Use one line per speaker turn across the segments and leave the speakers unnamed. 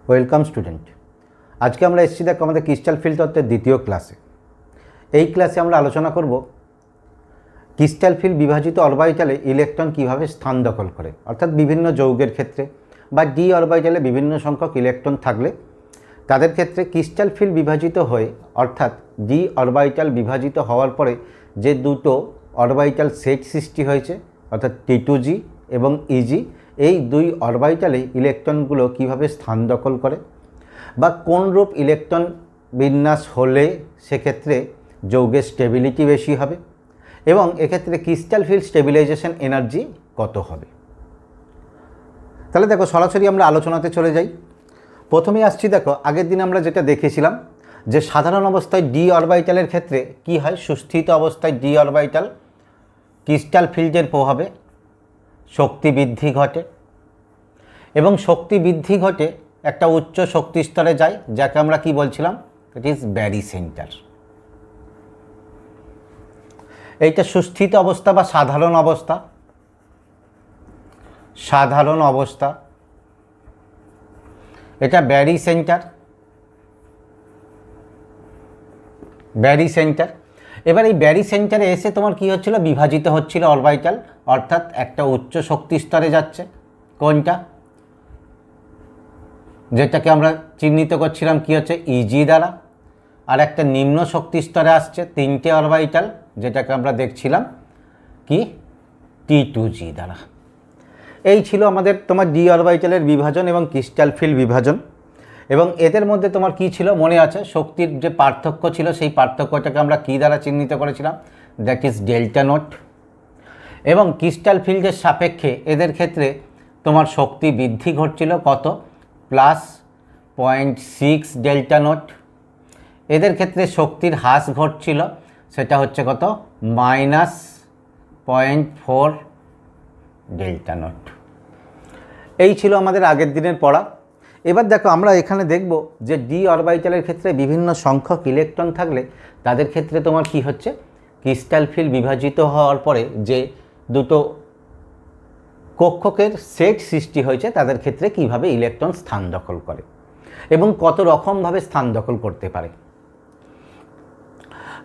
Welcome student. আজকে আমরা এসেছি দেখো আমাদের ক্রিস্টাল ফিল্ড তত্ত্বের দ্বিতীয় ক্লাসে। এই ক্লাসে আমরা আলোচনা করব ক্রিস্টাল ফিল্ড বিভাজিত অরবিটালে ইলেকট্রন কিভাবে স্থান দখল করে, অর্থাৎ বিভিন্ন যৌগের ক্ষেত্রে বা ডি অরবিটালে বিভিন্ন সংখ্যক ইলেকট্রন থাকলে তাদের ক্ষেত্রে ক্রিস্টাল ফিল্ড বিভাজিত হয়ে, অর্থাৎ ডি অরবিটাল বিভাজিত হওয়ার পরে যে দুটো অরবিটাল সেট সৃষ্টি হয়েছে, অর্থাৎ T2G এবং EG, এই দুই অরবিটালে ইলেকট্রনগুলো কিভাবে স্থান দখল করে বা কোন রূপ ইলেকট্রন বিন্যাস হলে সেক্ষেত্রে যৌগের স্টেবিলিটি বেশি হবে এবং এক্ষেত্রে ক্রিস্টাল ফিল্ড স্টেবিলাইজেশন এনার্জি কত হবে। তাহলে দেখো সরাসরি আমরা আলোচনাতে চলে যাই। প্রথমেই আসছি, দেখো আগের দিন আমরা যেটা দেখেছিলাম যে সাধারণ অবস্থায় ডি অরবিটালের ক্ষেত্রে কি হয়, সুস্থিত অবস্থায় ডি অরবিটাল ক্রিস্টাল ফিল্ডের প্রভাবে শক্তি বৃদ্ধি ঘটে এবং শক্তি বৃদ্ধি ঘটে একটা উচ্চ শক্তি স্তরে যায়, যাকে আমরা কি বলছিলাম, ইট ইজ ব্যারি সেন্টার। এইটা সুস্থিত অবস্থা বা সাধারণ অবস্থা, এটা ব্যারি সেন্টার। এবার এই ব্যারি সেন্টারে এসে তোমার কি হচ্ছিল, বিভাজিত হচ্ছিল অরবিটাল, অর্থাৎ একটা উচ্চ শক্তি স্তরে যাচ্ছে, কোনটা, যেটাকে আমরা চিহ্নিত করছিলাম কি হচ্ছে ইজি দ্বারা, আর একটা নিম্ন শক্তি স্তরে আসছে তিনটে অরবিটাল, যেটাকে আমরা দেখছিলাম কি T2G দ্বারা। এই ছিল আমাদের তোমার ডি অরবিটালের বিভাজন এবং ক্রিস্টাল ফিল্ড বিভাজন। এবং এদের মধ্যে তোমার কি ছিল মনে আছে, শক্তির যে পার্থক্য ছিল সেই পার্থক্যটাকে আমরা কি দ্বারা চিহ্নিত করেছিলাম, দ্যাট ইজ ডেল্টা নট। এবং ক্রিস্টাল ফিল্ডের সাপেক্ষে এদের ক্ষেত্রে তোমার শক্তি বৃদ্ধি ঘটছিল কত, +0.6 ডেল্টা নট। এদের ক্ষেত্রে শক্তির হ্রাস ঘটছিল, সেটা হচ্ছে কত, -0.4 ডেল্টা নট। এই ছিল আমাদের আগের দিনের পড়া। এবার দেখো আমরা এখানে দেখব যে ডি অরবিটালের ক্ষেত্রে বিভিন্ন সংখ্যক ইলেকট্রন থাকলে তাদের ক্ষেত্রে তোমার কি হচ্ছে, ক্রিস্টাল ফিল্ড বিভাজিত হওয়ার পরে যে দুটো কক্ষকের সেট সৃষ্টি হয়েছে তাদের ক্ষেত্রে কিভাবে ইলেকট্রন স্থান দখল করে এবং কত রকমভাবে স্থান দখল করতে পারে।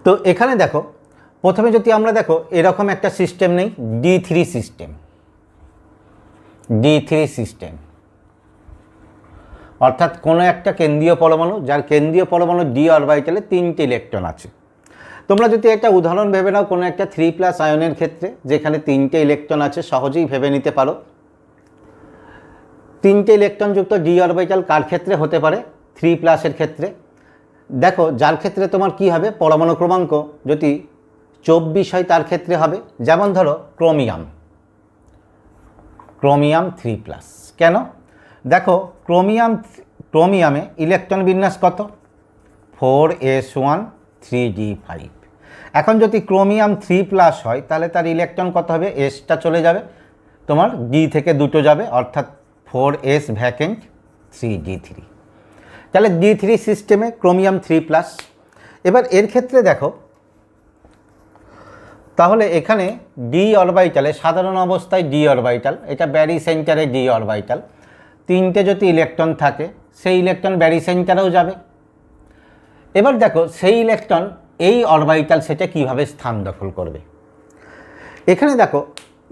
তো এখানে দেখো প্রথমে যদি আমরা দেখো এরকম একটা সিস্টেম নেই, D3 সিস্টেম, অর্থাৎ কোনো একটা কেন্দ্রীয় পরমাণু, যার কেন্দ্রীয় পরমাণু ডি অরবিটালে 3টে ইলেকট্রন আছে। তোমরা যদি একটা উদাহরণ ভেবে নাও কোনো একটা 3+ আয়নের ক্ষেত্রে, যেখানে 3টে ইলেকট্রন আছে, সহজেই ভেবে নিতে পারো 3টে ইলেকট্রন যুক্ত ডি অরবিটাল কার ক্ষেত্রে হতে পারে, 3+ এর ক্ষেত্রে। দেখো যার ক্ষেত্রে তোমার কি হবে, পরমাণু ক্রমাঙ্ক যদি 24 হয় তার ক্ষেত্রে হবে, যেমন ধরো ক্রোমিয়াম 3+। কেন, দেখো ক্রোমিয়ামে ইলেকট্রন বিন্যাস কত, 4s1 3d5। এখন যদি ক্রোমিয়াম 3+ হয় তাহলে তার ইলেকট্রন কত হবে, এসটা চলে যাবে, তোমার ডি থেকে দুটো যাবে, অর্থাৎ 4s ভ্যাকেন্ট 3d3। তাহলে D3 সিস্টেমে ক্রোমিয়াম 3+। এবার এর ক্ষেত্রে দেখো তাহলে এখানে ডি অরবিটালে সাধারণ অবস্থায় ডি অরবিটাল, এটা ব্যারি সেন্টারে ডি অরবিটাল, 3টে যদি ইলেকট্রন থাকে সেই ইলেকট্রন ব্যারি সেন্টারেও যাবে। এবার দেখো সেই ইলেকট্রন এই অরবিটাল সেটে কিভাবে স্থান দখল করবে। এখানে দেখো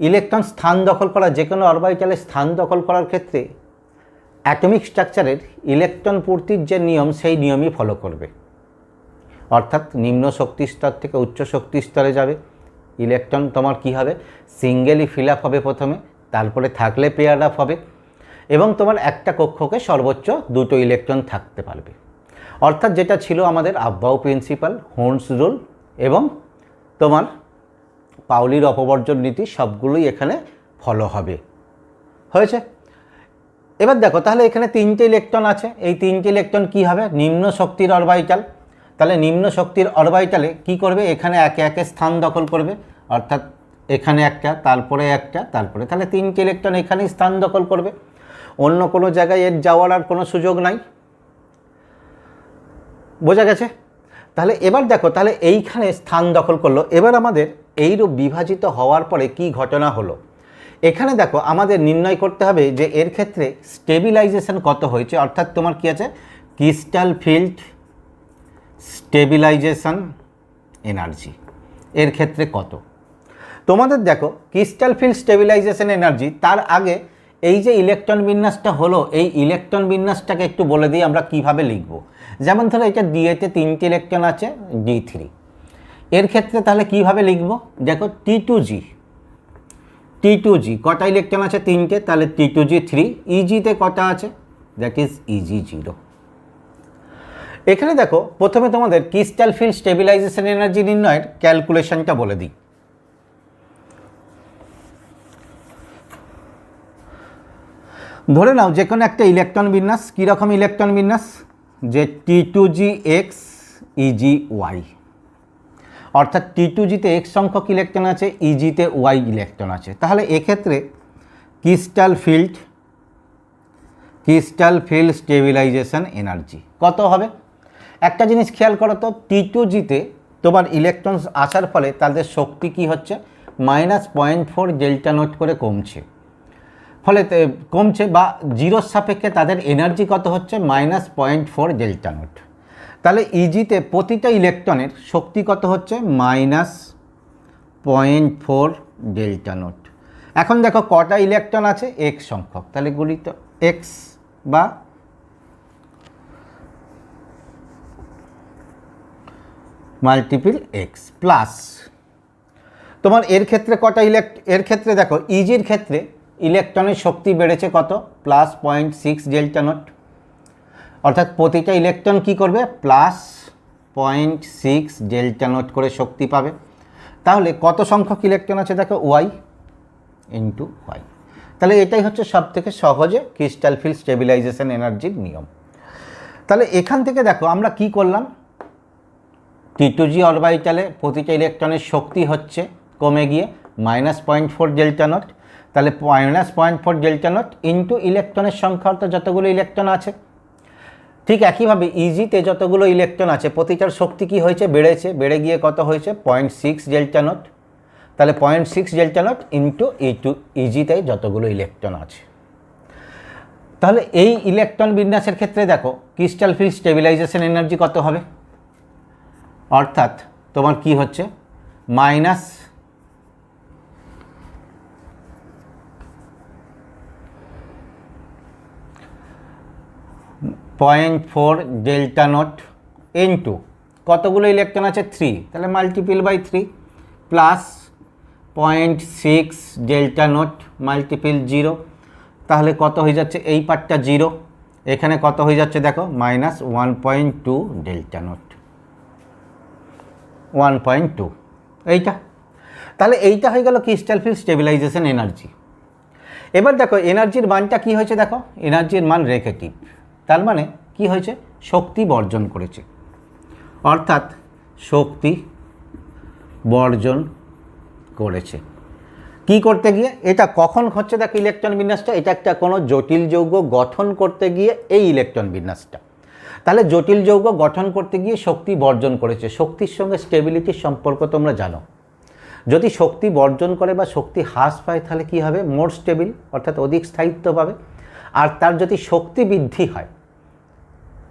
ইলেকট্রন স্থান দখল করা, যে কোনো অরবিটালে স্থান দখল করার ক্ষেত্রে অ্যাটমিক স্ট্রাকচারের ইলেকট্রন পূর্তির যে নিয়ম সেই নিয়মই ফলো করবে, অর্থাৎ নিম্ন শক্তি স্তর থেকে উচ্চ শক্তি স্তরে যাবে, ইলেকট্রন তোমার কি হবে, সিঙ্গেলি ফিল আপ হবে প্রথমে, তারপরে থাকলে পেয়ার আপ হবে এবং তোমার একটা কক্ষকে সর্বোচ্চ দুটো ইলেকট্রন থাকতে পারবে। অর্থাৎ যেটা ছিল আমাদের আফবাউ প্রিন্সিপাল, হোর্নস রুল এবং তোমার পাউলির অপবর্জন নীতি, সবগুলোই এখানে ফলো হবে। হয়েছে। এবার দেখো তাহলে এখানে 3টে ইলেকট্রন আছে, এই 3টে ইলেকট্রন কি হবে, নিম্ন শক্তির অরবিটাল। তাহলে নিম্ন শক্তির অরবিটালে কি করবে, এখানে একে একে স্থান দখল করবে, অর্থাৎ এখানে একটা, তারপরে একটা, তারপরে, তাহলে 3টে ইলেকট্রন এখানেই স্থান দখল করবে, অন্য কোনো জায়গায় এর যাওয়ার আর কোনো সুযোগ নাই। বোঝা গেছে। তাহলে এবার দেখো তাহলে এইখানে স্থান দখল করলো। এবার আমাদের এইরূপ বিভাজিত হওয়ার পরে কি ঘটনা হলো, এখানে দেখো আমাদের নির্ণয় করতে হবে যে এর ক্ষেত্রে স্টেবিলাইজেশন কত হয়েছে, অর্থাৎ তোমার কি আছে ক্রিস্টাল ফিল্ড স্টেবিলাইজেশন এনার্জি এর ক্ষেত্রে কত। তোমাদের দেখো ক্রিস্টাল ফিল্ড স্টেবিলাইজেশন এনার্জি, তার আগে এই যে ইলেকট্রন বিন্যাসটা হলো, এই ইলেকট্রন বিন্যাসটাকে একটু বলে দিই আমরা কিভাবে লিখব। যেমন ধরো এটা ডিএতে 3টে ইলেকট্রন আছে, D3, এর ক্ষেত্রে তাহলে কিভাবে লিখব, দেখো T2G কটা ইলেকট্রন আছে 3টে, তাহলে T2G 3, ইজিতে কটা আছে, দ্যাট ইজ EG0। এখানে দেখো প্রথমে তোমাদের ক্রিস্টাল ফিল্ড স্টেবিলাইজেশন এনার্জি নির্ণয়ের ক্যালকুলেশনটা বলে দিই। ধরে নাও যে কোনো একটা ইলেকট্রন বিন্যাস, কীরকম ইলেকট্রন বিন্যাস, যে T2GX EGY, অর্থাৎ T2Gতে X সংখ্যক ইলেকট্রন আছে, ইজিতে Y ইলেকট্রন আছে। তাহলে এক্ষেত্রে ক্রিস্টাল ফিল্ড স্টেবিলাইজেশন এনার্জি কত হবে। একটা জিনিস খেয়াল করো তো, T2Gতে তোমার ইলেকট্রন আসার ফলে তাদের শক্তি কি হচ্ছে, -0.4 ডেল্টা নট করে কমছে, ফলে কমছে বা জিরোর সাপেক্ষে তাদের এনার্জি কত হচ্ছে, -0.4 ডেল্টা নট। তাহলে ইজিতে প্রতিটা ইলেকট্রনের শক্তি কত হচ্ছে, -0.4 ডেল্টা নট। এখন দেখো কটা ইলেকট্রন আছে, X সংখ্যক, তাহলে গুণিত X বা মাল্টিপল X প্লাস তোমার এর ক্ষেত্রে কটা এর ক্ষেত্রে দেখো ইজির ক্ষেত্রে ইলেকট্রনের শক্তি বেড়েছে কত, +0.6 ডেল্টা নট, অর্থাৎ প্রতিটা ইলেকট্রন কি করবে, +0.6 ডেল্টা নট করে শক্তি পাবে। তাহলে কত সংখ্যক ইলেকট্রন আছে দেখো, Y ইন্টু Y। তাহলে এটাই হচ্ছে সব থেকে সহজে ক্রিস্টাল ফিল্ড স্টেবিলাইজেশন এনার্জির নিয়ম। তাহলে এখান থেকে দেখো আমরা কি করলাম, T2G অরবিটালে প্রতিটা ইলেকট্রনের শক্তি হচ্ছে কমে গিয়ে -0.4 ডেল্টা নট, তাহলে -0.4 ডেল্টা নট ইন্টু ইলেকট্রনের সংখ্যা, অর্থাৎ যতগুলো ইলেকট্রন আছে। ঠিক একইভাবে ইজিতে যতগুলো ইলেকট্রন আছে প্রতিটার শক্তি কি হয়েছে, বেড়েছে, বেড়ে গিয়ে কত হয়েছে, 0.6 ডেল্টা নট, তাহলে 0.6 ডেল্টা নট ইন্টু ইজিতে যতগুলো ইলেকট্রন আছে। তাহলে এই ইলেকট্রন বিন্যাসের ক্ষেত্রে দেখো ক্রিস্টাল ফিল্ড স্টেবিলাইজেশন এনার্জি কত হবে, অর্থাৎ তোমার কি হচ্ছে, -0.4 ডেল্টা নট ইন্টু কতগুলো ইলেকট্রন আছে, 3, তাহলে multiple by 3 plus 0.6 delta nought multiple 0, তাহলে কত হয়ে যাচ্ছে, এই পার্টটা 0, এখানে কত হয়ে যাচ্ছে দেখো, -1.2 ডেল্টা নট, 1.2 এইটা। তাহলে এইটা হয়ে গেল ক্রিস্টাল ফিল্ড স্টেবিলাইজেশন এনার্জি। এবার দেখো এনার্জির মানটা কি হয়েছে, দেখো এনার্জির মান নেগেটিভ, তার মানে কি হয়েছে, শক্তি বর্জন করেছে, অর্থাৎ শক্তি বর্জন করেছে। কি করতে গিয়ে, এটা কখন হচ্ছে দেখো ইলেকট্রন বিন্যাসটা, এটা একটা কোনো জটিল যৌগ গঠন করতে গিয়ে এই ইলেকট্রন বিন্যাসটা। তাহলে জটিল যৌগ গঠন করতে গিয়ে শক্তি বর্জন করেছে। শক্তির সঙ্গে স্টেবিলিটির সম্পর্ক তোমরা জানো, যদি শক্তি বর্জন করে বা শক্তি হ্রাস পায় তাহলে কি হবে, মোর স্টেবিল, অর্থাৎ অধিক স্থায়িত্ব পাবে। আর তার যদি শক্তি বৃদ্ধি হয়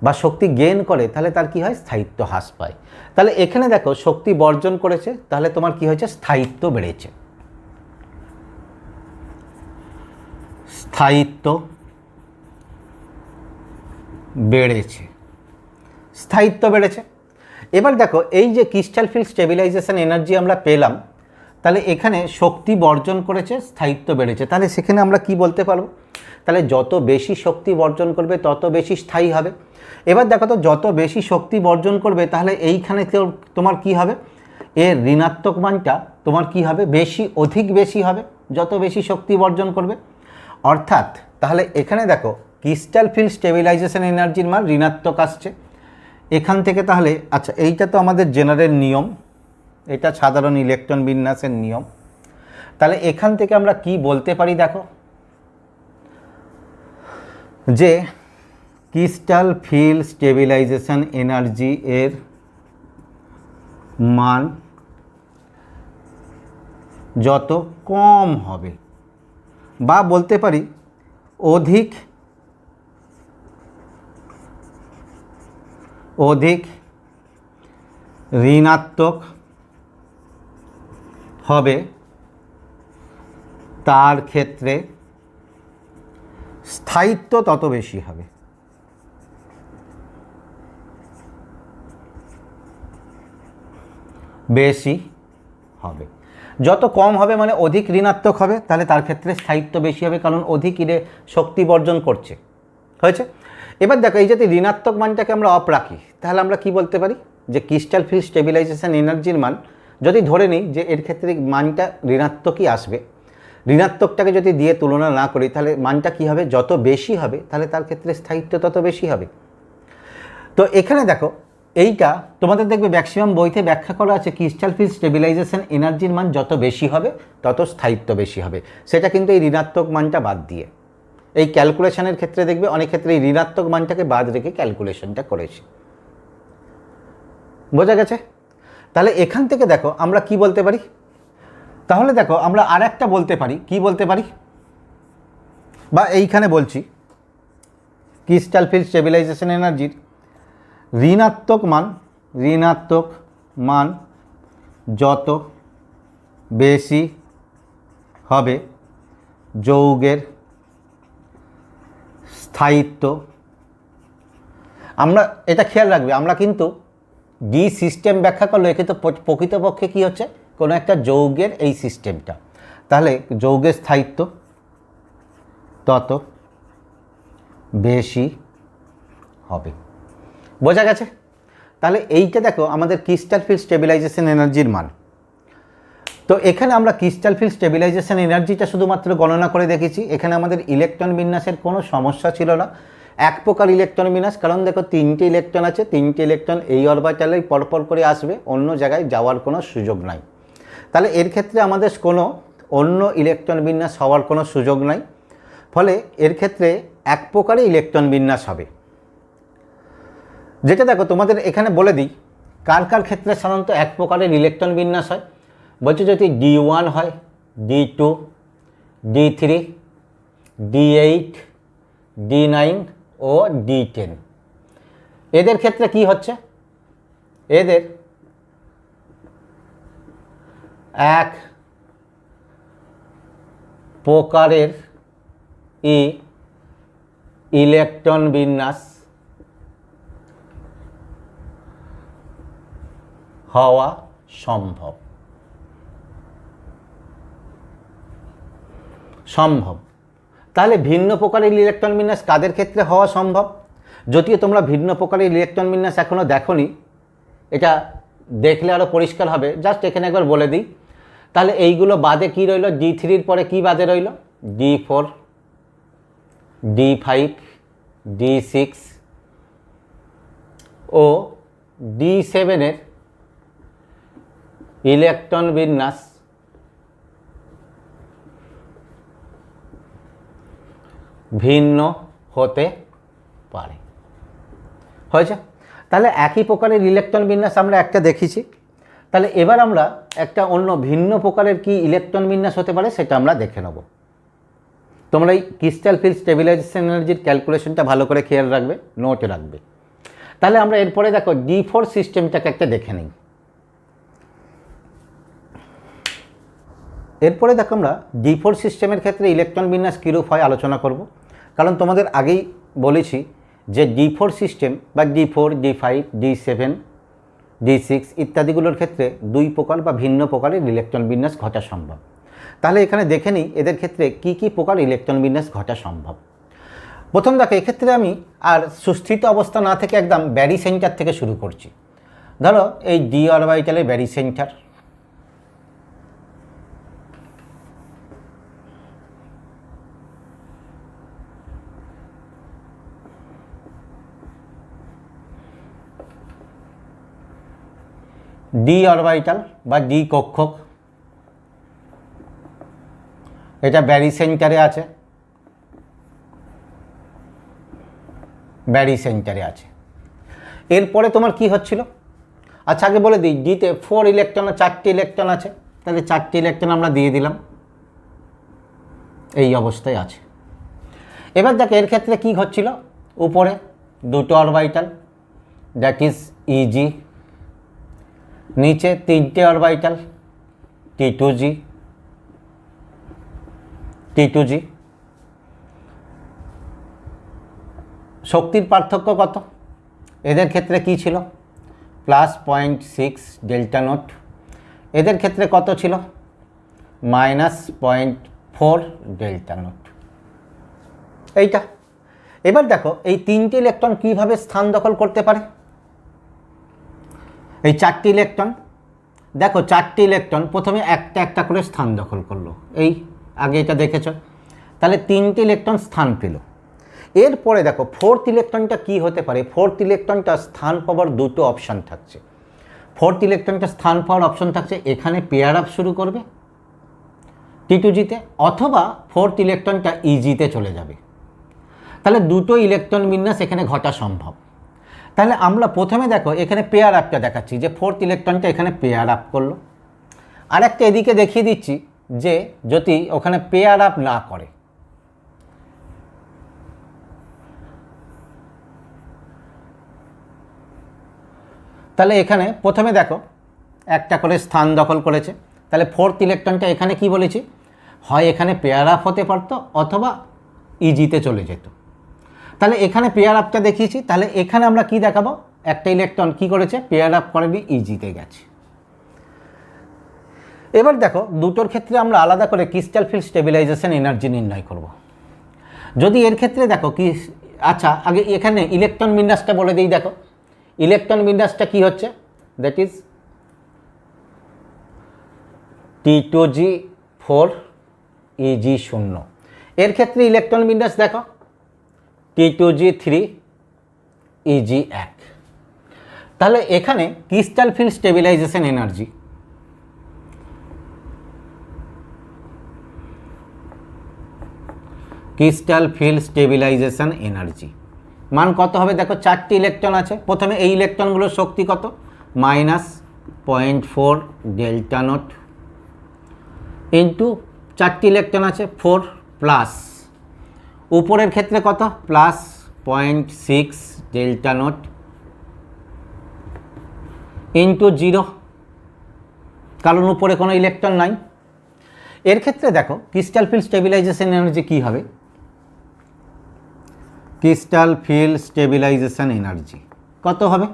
বা শক্তি গেইন করে তাহলে তার কি হয়, স্থায়িত্ব হ্রাস পায়। তাহলে এখানে দেখো শক্তি বর্জন করেছে, তাহলে তোমার কি হয়েছে, স্থায়িত্ব বেড়েছে, স্থায়িত্ব বেড়েছে, স্থায়িত্ব বেড়েছে। এবার দেখো এই যে ক্রিস্টাল ফিল্ড স্টেবিলাইজেশন এনার্জি আমরা পেলাম, তাহলে এখানে শক্তি বর্জন করেছে, স্থায়িত্ব বেড়েছে, তাহলে সেখানে আমরা কি বলতে পারবো, তাহলে যত বেশি শক্তি বর্জন করবে তত বেশি স্থায়ী হবে। এবার দেখো তো যত বেশি শক্তি বর্জন করবে তাহলে এইখানে তোমার কি হবে, এর ঋণাত্মক মানটা তোমার কি হবে, বেশি, অধিক বেশি হবে যত বেশি শক্তি বর্জন করবে। অর্থাৎ তাহলে এখানে দেখো ক্রিস্টাল ফিল্ড স্টেবিলাইজেশন এনার্জির মান ঋণাত্মক আসছে এখান থেকে। তাহলে আচ্ছা এইটা তো আমাদের জেনারেল নিয়ম, এটা সাধারণ ইলেকট্রন বিন্যাসের নিয়ম। তাহলে এখান থেকে আমরা কি বলতে পারি, দেখো যে ক্রিস্টাল ফিল্ড স্টেবিলাইজেশন এনার্জি এর মান যত কম হবে বা বলতে পারি অধিক ঋণাত্মক হবে তার ক্ষেত্রে স্থায়িত্ব তত বেশি হবে। যত কম হবে মানে অধিক ঋণাত্মক হবে, তাহলে তার ক্ষেত্রে স্থায়িত্ব বেশি হবে, কারণ অধিক শক্তি বর্জন করছে। হয়েছে? এবার দেখো, এই যদি ঋণাত্মক মানটাকে আমরা অফ রাখি, তাহলে আমরা কি বলতে পারি যে ক্রিস্টাল ফিল্ড স্টেবিলাইজেশন এনার্জির মান যদি ধরে নিই যে এর ক্ষেত্রে মানটা ঋণাত্মকই আসবে, ঋণাত্মকটাকে যদি দিয়ে তুলনা না করি, তাহলে মানটা কি হবে, যত বেশি হবে তাহলে তার ক্ষেত্রে স্থায়িত্ব তত বেশি হবে। তো এখানে দেখো, এইটা তোমাদের দেখবে ম্যাক্সিমাম বইতে ব্যাখ্যা করা আছে, ক্রিস্টাল ফিল্ড স্টেবিলাইজেশন এনার্জির মান যত বেশি হবে তত স্থায়িত্ব বেশি হবে। সেটা কিন্তু এই ঋণাত্মক মানটা বাদ দিয়ে, এই ক্যালকুলেশনের ক্ষেত্রে দেখবে অনেক ক্ষেত্রে এই ঋণাত্মক মানটাকে বাদ রেখে ক্যালকুলেশনটা করেছে। বোঝা গেছে? তাহলে এখান থেকে দেখো আমরা কি বলতে পারি, তাহলে দেখো আমরা আর একটা বলতে পারি, কি বলতে পারি, বা এইখানে বলছি ক্রিস্টাল ফিল্ড স্টেবিলাইজেশন এনার্জির ঋণাত্মক মান যত বেশি হবে যৌগের স্থায়িত্ব, আমরা এটা খেয়াল রাখবে, আমরা কিন্তু ডি সিস্টেম ব্যাখ্যা করলে কিন্তু প্রকৃতপক্ষে কী হচ্ছে, কোনো একটা যৌগের এই সিস্টেমটা, তাহলে যৌগের স্থায়িত্ব তত বেশি হবে। বোঝা গেছে? তাহলে এইটা দেখো আমাদের ক্রিস্টাল ফিল্ড স্টেবিলাইজেশন এনার্জির মান। তো এখানে আমরা ক্রিস্টাল ফিল্ড স্টেবিলাইজেশন এনার্জিটা শুধুমাত্র গণনা করে দেখেছি, এখানে আমাদের ইলেকট্রন বিন্যাসের কোনো সমস্যা ছিল না, এক প্রকার ইলেকট্রন বিন্যাস, কারণ দেখো তিনটে ইলেকট্রন আছে, তিনটে ইলেকট্রন এই অরবিটালেই পরপর করে আসবে, অন্য জায়গায় যাওয়ার কোনো সুযোগ নাই। তাহলে এর ক্ষেত্রে আমাদের কোনো অন্য ইলেকট্রন বিন্যাস হওয়ার কোনো সুযোগ নাই, ফলে এর ক্ষেত্রে এক প্রকারই ইলেকট্রন বিন্যাস হবে। যেটা দেখো তোমাদের এখানে বলে দিই, কার কার ক্ষেত্রে সাধারণত এক প্রকারের ইলেকট্রন বিন্যাস হয়, বলছে যদি D1 হয়, D2, D3, D8, D9 ও D10, এদের ক্ষেত্রে কি হচ্ছে, এদের এক প্রকারের ইলেকট্রন বিন্যাস হওয়া সম্ভব। তাহলে ভিন্ন প্রকারের ইলেকট্রন বিন্যাস কাদের ক্ষেত্রে হওয়া সম্ভব? যদিও তোমরা ভিন্ন প্রকারের ইলেকট্রন বিন্যাস এখনও দেখোনি, এটা দেখলে আরও পরিষ্কার হবে, জাস্ট এখানে একবার বলে দিই। তাহলে এইগুলো বাদে কি রইল, D3-র পরে কি বাদে রইল, D4, D5, D6 ও D7-এর ইলেকট্রন বিন্যাস ভিন্ন হতে পারে। হয়েছে? তাহলে একই প্রকারের ইলেকট্রন বিন্যাস আমরা একটা দেখেছি, তাহলে এবার আমরা একটা অন্য ভিন্ন প্রকারের কি ইলেকট্রন বিন্যাস হতে পারে সেটা আমরা দেখে নেব। তোমরা এই ক্রিস্টাল ফিল্ড স্টেবিলাইজেশন এনার্জির ক্যালকুলেশনটা ভালো করে খেয়াল রাখবে, নোটে রাখবে। তাহলে আমরা এরপরে দেখো D4 সিস্টেমটাকে একটা দেখে নিই। এরপরে দেখো আমরা D4 সিস্টেমের ক্ষেত্রে ইলেকট্রন বিন্যাস কীরূপ হয় আলোচনা করব, কারণ তোমাদের আগেই বলেছি যে D4 সিস্টেম বা D4, D5, D7, D6 ইত্যাদিগুলোর ক্ষেত্রে দুই প্রকার বা ভিন্ন প্রকারের ইলেকট্রন বিন্যাস ঘটা সম্ভব। তাহলে এখানে দেখে নিই এদের ক্ষেত্রে কি কি প্রকার ইলেকট্রন বিন্যাস ঘটা সম্ভব। প্রথম দেখো, এক্ষেত্রে আমি আর সুস্থিত অবস্থা না থেকে একদম ব্যারি সেন্টার থেকে শুরু করছি। ধরো এই ডি অরবিটালে ব্যারি সেন্টার, ডি অরবিটাল বা ডি কক্ষক, এটা ব্যারি সেন্টারে আছে, ব্যারি সেন্টারে আছে। এরপরে তোমার কি হচ্ছিল, আচ্ছা আগে বলে দিই, ডিতে 4 ইলেকট্রন, 4টি ইলেকট্রন আছে, তাহলে 4টি ইলেকট্রন আমরা দিয়ে দিলাম। এই অবস্থায় আছে। এবার দেখো এর ক্ষেত্রে কি হচ্ছিল, উপরে দুটো অরবিটাল দ্যাট ইজ ইজি, নিচে তিনটে অরবিটাল T2G, শক্তির পার্থক্য কত? এদের ক্ষেত্রে কি ছিল? +0.6 ডেল্টা নট, এদের ক্ষেত্রে কত ছিল? -0.4 ডেল্টা নট। এইটা। এবার দেখো এই তিনটে ইলেকট্রন কীভাবে স্থান দখল করতে পারে। এই চারটি ইলেকট্রন, দেখো চারটি ইলেকট্রন প্রথমে একটা একটা করে স্থান দখল করলো, এই আগে এটা দেখেছ। তাহলে তিনটে ইলেকট্রন স্থান পেল। এরপরে দেখো ফোর্থ ইলেকট্রনটা কি হতে পারে। ফোর্থ ইলেকট্রনটা স্থান পাওয়ার দুটো অপশান থাকছে। ফোর্থ ইলেকট্রনটা স্থান পাওয়ার অপশান থাকছে, এখানে পেয়ার আপ শুরু করবে T2Gতে, অথবা ফোর্থ ইলেকট্রনটা ইজিতে চলে যাবে। তাহলে দুটো ইলেকট্রন বিন্যাস এখানে ঘটা সম্ভব। তাহলে আমরা প্রথমে দেখো এখানে পেয়ার আপটা দেখাচ্ছি যে ফোর্থ ইলেকট্রনটা এখানে পেয়ার আপ করলো। আর একটা এদিকে দেখিয়ে দিচ্ছি যে যদি ওখানে পেয়ার আপ না করে, তাহলে এখানে প্রথমে দেখো একটা করে স্থান দখল করেছে। তাহলে ফোর্থ ইলেকট্রনটা এখানে কি বলেছি, হয় এখানে পেয়ার আপ হতে পারতো অথবা ইজিতে চলে যেত। তাহলে এখানে পেয়ার আপটা দেখিয়েছি, তাহলে এখানে আমরা কি দেখাবো, একটা ইলেকট্রন কি করেছে, পেয়ার আপ করেনি, ইজিতে গেছে। এবার দেখো দুটোর ক্ষেত্রে আমরা আলাদা করে ক্রিস্টাল ফিল্ড স্টেবিলাইজেশন এনার্জি নির্ণয় করব। যদি এর ক্ষেত্রে দেখো কি, আচ্ছা আগে এখানে ইলেকট্রন বিন্যাসটা বলে দিই। দেখো ইলেকট্রন বিন্যাসটা কি হচ্ছে, দ্যাট ইজ T2G 4 EG 0। এর ক্ষেত্রে ইলেকট্রন বিন্যাস দেখো T2G 3 EG 1। তাহলে এখানে ক্রিস্টাল ফিল্ড স্টেবিলাইজেশন এনার্জি মান কত হবে? দেখো চারটি ইলেকট্রন আছে, প্রথমে এই ইলেকট্রনগুলোর শক্তি কত, -0.4 ডেল্টা নট ইন্টু চারটি ইলেকট্রন আছে 4 প্লাস, উপরের ক্ষেত্রে কত, +0.6 ডেল্টা নট ইন্টু 0, কারণ উপরে কোনো ইলেকট্রন নাই। এর ক্ষেত্রে দেখো ক্রিস্টাল ফিল্ড স্টেবিলাইজেশন এনার্জি কী হবে, ক্রিস্টাল ফিল্ড স্টেবিলাইজেশন এনার্জি কত হবে,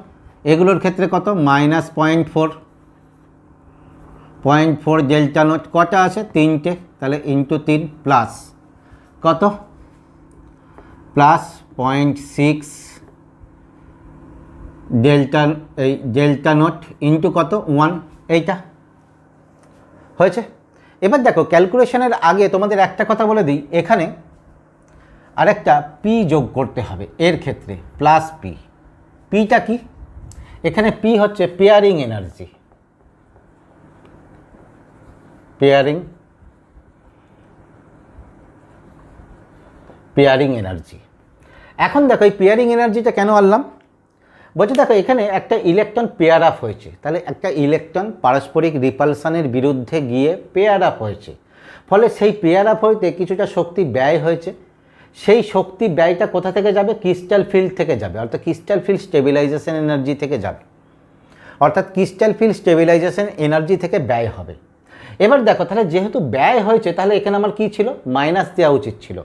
এগুলোর ক্ষেত্রে কত, -0.4 ডেল্টা নট, কটা আছে, তিনটে, তাহলে ইন্টু 3 প্লাস কত, +0.6 ডেল্টা নট ইন্টু কত, 1, এইটা হয়েছে। এবার দেখো ক্যালকুলেশনের আগে তোমাদের একটা কথা বলে দিই, এখানে আরেকটা পি যোগ করতে হবে এর ক্ষেত্রে, প্লাস পি। পিটা কি, এখানে পি হচ্ছে পেয়ারিং এনার্জি, পেয়ারিং এনার্জি। এখন দেখো এই পেয়ারিং এনার্জিটা কেন আনলাম, বলছি দেখো এখানে একটা ইলেকট্রন পেয়ার আপ হয়েছে, তাহলে একটা ইলেকট্রন পারস্পরিক রিপালশনের বিরুদ্ধে গিয়ে পেয়ার আপ হয়েছে, ফলে সেই পেয়ার আপ হইতে কিছুটা শক্তি ব্যয় হয়েছে। সেই শক্তি ব্যয়টা কোথা থেকে যাবে, ক্রিস্টাল ফিল্ড থেকে যাবে, অর্থাৎ ক্রিস্টাল ফিল্ড স্টেবিলাইজেশন এনার্জি থেকে যাবে, অর্থাৎ ক্রিস্টাল ফিল্ড স্টেবিলাইজেশন এনার্জি থেকে ব্যয় হবে। এবার দেখো তাহলে যেহেতু ব্যয় হয়েছে, তাহলে এখানে আমার কি ছিল, মাইনাস দেওয়া উচিত ছিল,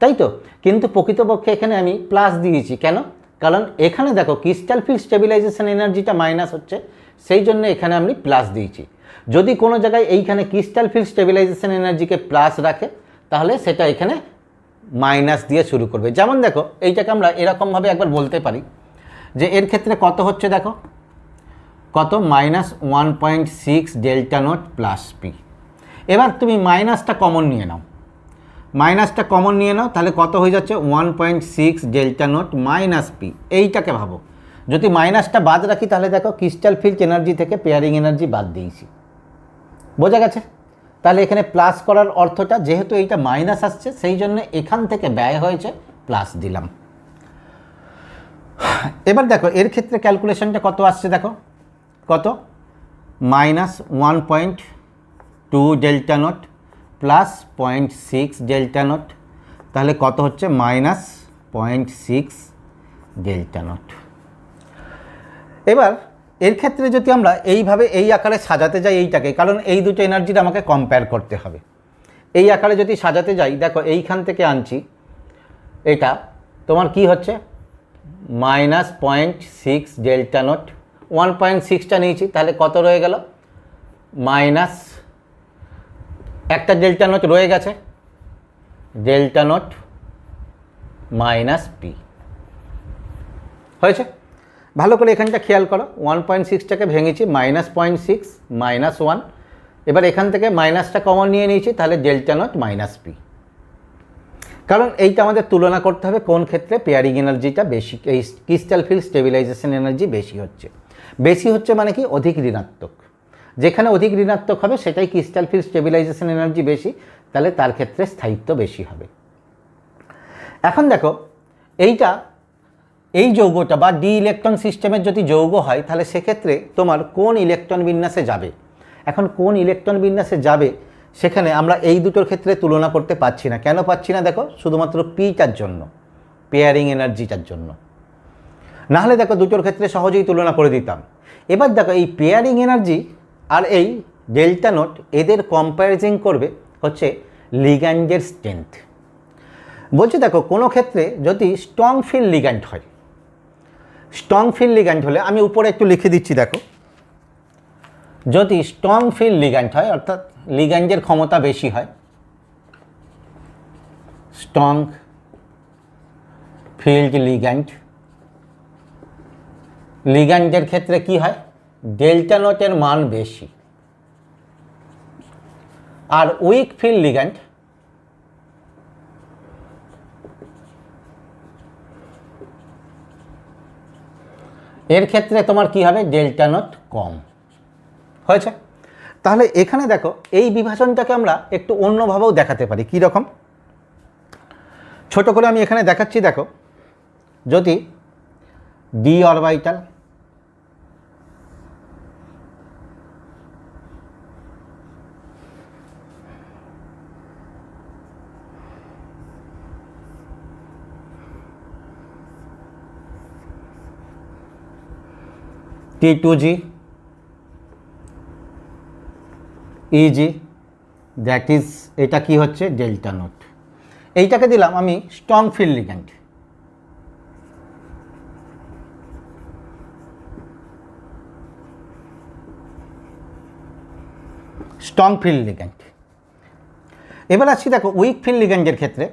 তাই তো, কিন্তু প্রকৃতপক্ষে এখানে আমি প্লাস দিয়েছি। কেন, কারণ এখানে দেখো ক্রিস্টাল ফিল্ড স্টেবিলাইজেশন এনার্জিটা মাইনাস হচ্ছে, সেই জন্য এখানে আমি প্লাস দিয়েছি। যদি কোনো জায়গায় এইখানে ক্রিস্টাল ফিল্ড স্টেবিলাইজেশন এনার্জিকে প্লাস রাখে, তাহলে সেটা এখানে মাইনাস দিয়ে শুরু করবে। যেমন দেখো এইটাকে আমরা এরকমভাবে একবার বলতে পারি যে এর ক্ষেত্রে কত হচ্ছে, দেখো কত, -1.6 ডেল্টা নট প্লাস পি। এবার তুমি মাইনাসটা কমন নিয়ে নাও, তাহলে কত হয়ে যাচ্ছে, 1.6 ডেল্টা নট মাইনাস পি। এইটাকে ভাবো, যদি মাইনাসটা বাদ রাখি তাহলে দেখো ক্রিস্টাল ফিল্ড এনার্জি থেকে পেয়ারিং এনার্জি বাদ দিয়েছি, বোঝা গেছে। তাহলে এখানে প্লাস করার অর্থটা, যেহেতু এইটা মাইনাস আসছে সেই জন্য এখান থেকে ব্যয় হয়েছে, প্লাস দিলাম। এবার দেখো এর ক্ষেত্রে ক্যালকুলেশনটা কত আসছে, দেখো কত, -1.2 delta not plus 0.6 delta not, তাহলে কত হচ্ছে মাইনাস 0.6 ডেল্টা নট। এবার এর ক্ষেত্রে যদি আমরা এইভাবে এই আকারে সাজাতে যাই এইটাকে, কারণ এই দুটো এনার্জিটা আমাকে কম্পেয়ার করতে হবে, এই আকারে যদি সাজাতে যাই, দেখো এইখান থেকে আনছি, এটা তোমার কি হচ্ছে মাইনাস 0.6 ডেল্টা নট, 1.6টা নিয়েছি, তাহলে কত রয়ে গেল মাইনাস একটা ডেল্টা নট রয়ে গেছে, ডেল্টা নট মাইনাস পি হয়েছে। ভালো করে এখানটা খেয়াল করো, 1.6টাকে ভেঙেছি, মাইনাস 0.6 মাইনাস 1, এবার এখান থেকে মাইনাসটা কমন নিয়ে নিয়েছি, তাহলে ডেল্টা নট মাইনাস পি। কারণ এইটা আমাদের তুলনা করতে হবে কোন ক্ষেত্রে পেয়ারিং এনার্জিটা বেশি, এই ক্রিস্টাল ফিল্ড স্টেবিলাইজেশন এনার্জি বেশি হচ্ছে। বেশি হচ্ছে মানে কি অধিক ঋণাত্মক, যেখানে অধিক ঋণাত্মক হবে সেটাই ক্রিস্টাল ফিল্ড স্টেবিলাইজেশন এনার্জি বেশি, তাহলে তার ক্ষেত্রে স্থায়িত্ব বেশি হবে। এখন দেখো এইটা, এই যৌগটা বা ডি ইলেকট্রন সিস্টেমের যদি যৌগ হয়, তাহলে সেক্ষেত্রে তোমার কোন ইলেকট্রন বিন্যাসে যাবে। এখন কোন ইলেকট্রন বিন্যাসে যাবে সেখানে আমরা এই দুটোর ক্ষেত্রে তুলনা করতে পারছি না। কেন পাচ্ছি না? দেখো শুধুমাত্র পিটার জন্য, পেয়ারিং এনার্জিটার জন্য, নাহলে দেখো দুটোর ক্ষেত্রে সহজেই তুলনা করে দিতাম। এবার দেখো এই পেয়ারিং এনার্জি আর এই ডেল্টা নোট, এদের কম্প্যারিজন করবে হচ্ছে লিগ্যান্ডের স্ট্রেংথ। বলছে দেখো কোনো ক্ষেত্রে যদি স্ট্রং ফিল্ড লিগ্যান্ড হয়, স্ট্রং ফিল্ড লিগ্যান্ড হলে আমি উপরে একটু লিখে দিচ্ছি, দেখো যদি স্ট্রং ফিল্ড লিগ্যান্ড হয়, অর্থাৎ লিগ্যান্ডের ক্ষমতা বেশি হয়, স্ট্রং ফিল্ড লিগ্যান্ড, লিগ্যান্ডের ক্ষেত্রে কি হয় ডেল্টা নোটের মান বেশি। আর উইক ফিল্ড লিগ্যান্ড, এর ক্ষেত্রে তোমার কি হবে ডেল্টা নোট কম হয়েছে। তাহলে এখানে দেখো এই বিভাজনটাকে আমরা একটু অন্যভাবেও দেখাতে পারি। কী রকম? ছোট করে আমি এখানে দেখাচ্ছি, দেখো যদি D orbital T2G EG, that is এটা কি হচ্ছে ডেল্টা নোট। এইটাকে দিলাম আমি strong field ligand, strong field ligand. এবার আসছি দেখো উইক ফিল্ড লিগ্যান্ডের ক্ষেত্রে,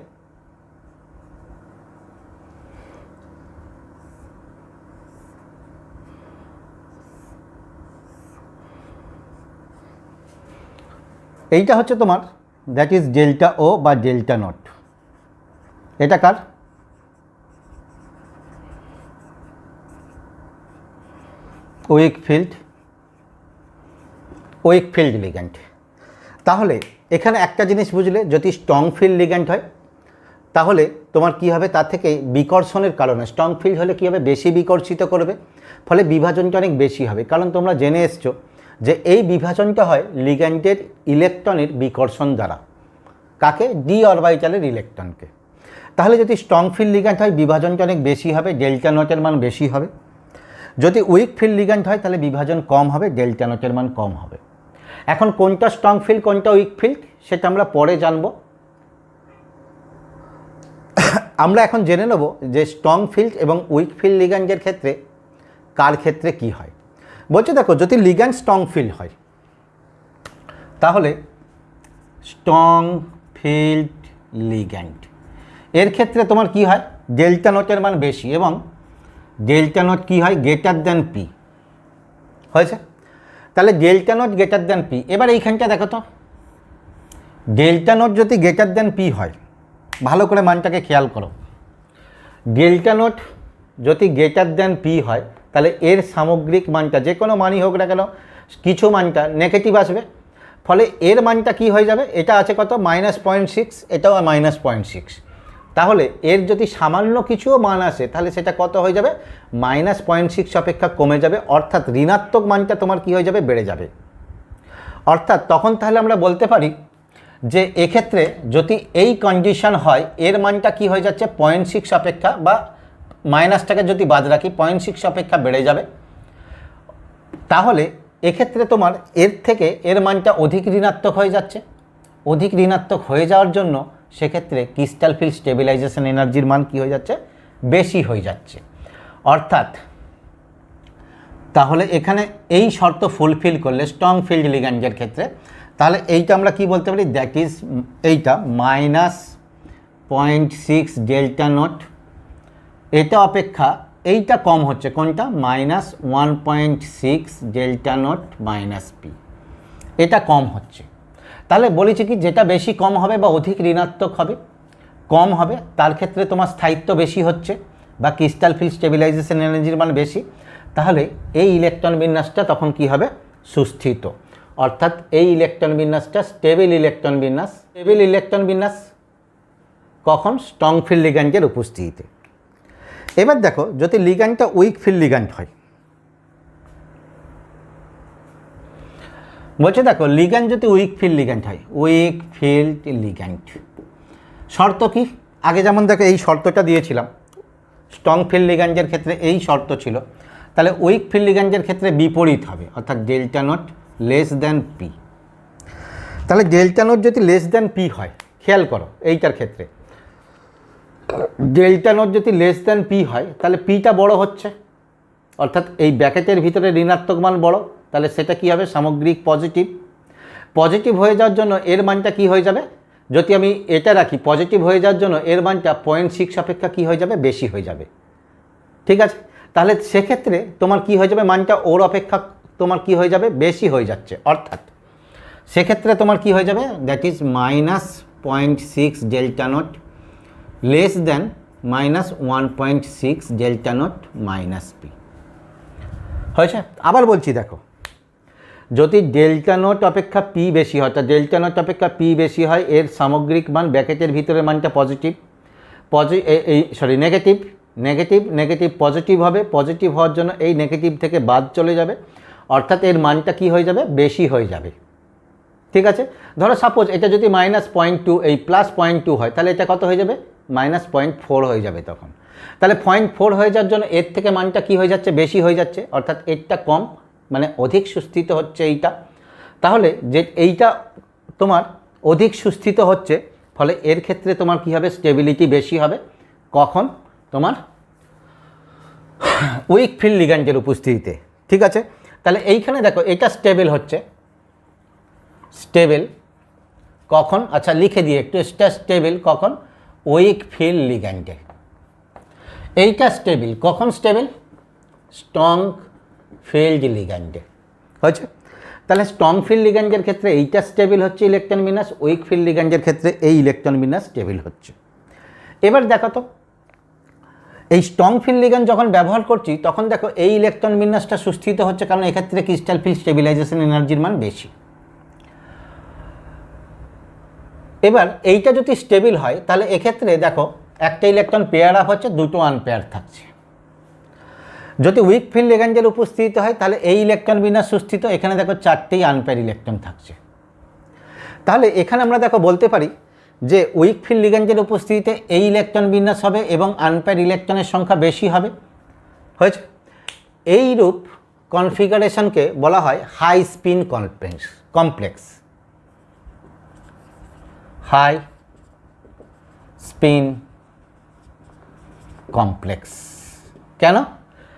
এইটা হচ্ছে তোমার দ্যাট ইজ ডেল্টা ও বা ডেল্টা নট। এটা কার? Week field ligand. তাহলে এখানে একটা জিনিস বুঝলে, যদি স্ট্রং ফিল্ড লিগ্যান্ড হয় তাহলে তোমার কি হবে, তার থেকে বিকর্ষণের কারণে স্ট্রং ফিল্ড হলে কি হবে বেশি বিকর্ষিত করবে, ফলে বিভাজনটা অনেক বেশি হবে। কারণ তোমরা জেনে এসছো যে এই বিভাজনটা হয় লিগ্যান্ডের ইলেকট্রনের বিকর্ষণ দ্বারা। কাকে? ডি অরবিটালের ইলেকট্রনকে। তাহলে যদি স্ট্রং ফিল্ড লিগ্যান্ড হয় বিভাজনটা অনেক বেশি হবে, ডেল্টা নটের মান বেশি হবে। যদি উইক ফিল্ড লিগ্যান্ড হয় তাহলে বিভাজন কম হবে, ডেল্টা নটের মান কম হবে। এখন কোনটা স্ট্রং ফিল্ড কোনটা উইক ফিল্ড সেটা আমরা পরে জানবো। আমরা এখন জেনে নেব যে স্ট্রং ফিল্ড এবং উইক ফিল্ড লিগ্যান্ডের ক্ষেত্রে কার ক্ষেত্রে কি হয়। বলছে দেখো যদি লিগ্যান্ড স্ট্রং ফিল্ড হয় তাহলে স্ট্রং ফিল্ড লিগ্যান্ড এর ক্ষেত্রে তোমার কি হয় ডেল্টা নোটের মান বেশি, এবং ডেল্টা নোট কি হয় গ্রেটার দ্যান পি হয়েছে। তাহলে delta note greater than P. এবার এইখানটা দেখো তো, ডেল্টা নোট যদি গ্রেটার দ্যান পি হয়, ভালো করে মানটাকে খেয়াল করো, ডেল্টা নোট যদি গ্রেটার দ্যান পি হয় তাহলে এর সামগ্রিক মানটা যে কোনো মানই হোক না কেন কিছু মানটা নেগেটিভ আসবে, ফলে এর মানটা কি হয়ে যাবে, এটা আছে কত -0.6, এটাও -0.6। তাহলে এর যদি সামান্য কিছুও মান আসে তাহলে সেটা কত হয়ে যাবে -0.6 অপেক্ষা কমে যাবে, অর্থাৎ ঋণাত্মক মানটা তোমার কি হয়ে যাবে বেড়ে যাবে। অর্থাৎ তখন তাহলে আমরা বলতে পারি যে এক্ষেত্রে যদি এই কন্ডিশন হয় এর মানটা কি হয়ে যাচ্ছে 0.6 অপেক্ষা বা মাইনাসটাকে যদি বাদ রাখি 0.6 অপেক্ষা বেড়ে যাবে, তাহলে এক্ষেত্রে তোমার এর থেকে এর মানটা অধিক ঋণাত্মক হয়ে যাচ্ছে। অধিক ঋণাত্মক হয়ে যাওয়ার জন্য সেক্ষেত্রে ক্রিস্টাল ফিল্ড স্টেবিলাইজেশন এনার্জির মান কি হয়ে যাচ্ছে, বেশি হয়ে যাচ্ছে। অর্থাৎ তাহলে এখানে এই শর্ত ফুলফিল করলে স্ট্রং ফিল্ড লিগ্যান্ডের ক্ষেত্রে, তাহলে এইটা আমরা কি বলতে পারি, দ্যাট ইজ এইটা -0.6 ডেল্টা নট, এটা অপেক্ষা এইটা কম হচ্ছে, কোনটা, -1.6 ডেল্টা নট মাইনাস পি, এটা কম হচ্ছে। তাহলে বলেছি কি যেটা বেশি কম হবে বা অধিক ঋণাত্মক হবে, কম হবে, তার ক্ষেত্রে তোমার স্থায়িত্ব বেশি হচ্ছে বা ক্রিস্টাল ফিল্ড স্টেবিলাইজেশন এনার্জির মান বেশি, তাহলে এই ইলেকট্রন বিন্যাসটা তখন কি হবে, সুস্থিত। অর্থাৎ এই ইলেকট্রন বিন্যাসটা স্টেবল ইলেকট্রন বিন্যাস। স্টেবল ইলেকট্রন বিন্যাস কখন, স্ট্রং ফিল্ড লিগ্যান্ডের উপস্থিতিতে। এবার দেখো যদি লিগ্যান্ডটা উইক ফিল্ড লিগ্যান্ড হয়, বলছে দেখো লিগ্যান্ড যদি উইক ফিল্ড লিগ্যান্ড হয়, উইক ফিল্ড লিগ্যান্ড শর্ত কি, আগে যেমন দেখো এই শর্তটা দিয়েছিলাম, স্ট্রং ফিল্ড লিগ্যান্ডের ক্ষেত্রে এই শর্ত ছিল, তাহলে উইক ফিল্ড লিগ্যান্ডের ক্ষেত্রে বিপরীত হবে, অর্থাৎ delta not less than P. তাহলে ডেল্টা নট যদি লেস দ্যান পি হয়, খেয়াল করো এইটার ক্ষেত্রে ডেল্টা নট যদি লেস দ্যান পি হয়, তাহলে পিটা বড় হচ্ছে, অর্থাৎ এই ব্র্যাকেটের ভিতরে ঋণাত্মক মান বড়, তাহলে সেটা কি হবে, সামগ্রিক পজিটিভ। পজিটিভ হয়ে যাওয়ার জন্য এর মানটা কি হয়ে যাবে, যদি আমি এটা রাখি পজিটিভ হয়ে যাওয়ার জন্য এর মানটা 0.6 অপেক্ষা কি হয়ে যাবে, বেশি হয়ে যাবে। ঠিক আছে, তাহলে সেক্ষেত্রে তোমার কি হয়ে যাবে, মানটা ওর অপেক্ষা তোমার কি হয়ে যাবে, বেশি হয়ে যাচ্ছে। অর্থাৎ সেক্ষেত্রে তোমার কি হয়ে যাবে, that is -0.6 delta not less than -1.6 delta not minus P হয়েছে। আবার বলছি দেখো, যদি ডেল্টা নট অপেক্ষা পি বেশি হয়, তা ডেল্টা নট অপেক্ষা পি বেশি হয়, এর সামগ্রিক মান ব্র্যাকেটের ভিতরে মানটা positive, negative, negative negative positive হবে, পজিটিভ হওয়ার জন্য এই নেগেটিভ থেকে বাদ চলে যাবে, অর্থাৎ এর মানটা কি হয়ে যাবে, বেশি হয়ে যাবে। ঠিক আছে, ধরো সাপোজ এটা যদি -0.2 এই +0.2 হয়, তাহলে এটা কত হয়ে যাবে, -0.4 হয়ে যাবে তখন। তাহলে 0.4 হয়ে যাওয়ার জন্য এর থেকে মানটা কি হয়ে যাচ্ছে, বেশি হয়ে যাচ্ছে, অর্থাৎ এরটা কম, মানে অধিক সুস্থিত হচ্ছে এইটা। তাহলে যে এইটা তোমার অধিক সুস্থিত হচ্ছে, ফলে এর ক্ষেত্রে তোমার কি হবে, স্টেবিলিটি বেশি হবে। কখন, তোমার উইক ফিল্ড লিগ্যান্ডের উপস্থিতিতে। ঠিক আছে, তাহলে এইখানে দেখো এটা স্টেবল হচ্ছে, স্টেবল কখন, আচ্ছা লিখে দিয়ে একটু, স্টেবল কখন, উইক ফিল্ড লিগ্যান্ডে। এইটা স্টেবল কখন, স্টেবল স্ট্রং ফিল্ড লিগ্যান্ডে হয়েছে। তাহলে স্ট্রং ফিল্ড লিগ্যান্ডের ক্ষেত্রে এইটা স্টেবল হচ্ছে ইলেকট্রন বিন্যাস, উইক ফিল্ড লিগ্যান্ডের ক্ষেত্রে এই ইলেকট্রন বিন্যাস স্টেবল হচ্ছে। এবার দেখো তো এই স্ট্রং ফিল্ড লিগ্যান্ড যখন ব্যবহার করছি, তখন দেখো এই ইলেকট্রন বিন্যাসটা সুস্থিত হচ্ছে, কারণ এক্ষেত্রে ক্রিস্টাল ফিল্ড স্টেবিলাইজেশন এনার্জির মান বেশি। এবার এইটা যদি স্টেবল হয়, তাহলে এক্ষেত্রে দেখো একটা ইলেকট্রন পেয়ার আপ হচ্ছে, দুটো আনপেয়ার থাকছে। যদি উইক ফিল্ড লিগ্যান্ডের উপস্থিত হয়, তাহলে এই ইলেকট্রন বিন্যাস সুস্থিত, এখানে দেখো 4টেই আনপেয়ার ইলেকট্রন থাকছে। তাহলে এখানে আমরা দেখো বলতে পারি যে উইক ফিল্ড লিগ্যান্ডের উপস্থিতিতে এই ইলেকট্রন বিন্যাস হবে এবং আনপেয়ার ইলেকট্রনের সংখ্যা বেশি হবে। হয়েছে, এই রূপ কনফিগারেশনকে বলা হয় high spin complex. High spin complex কেন,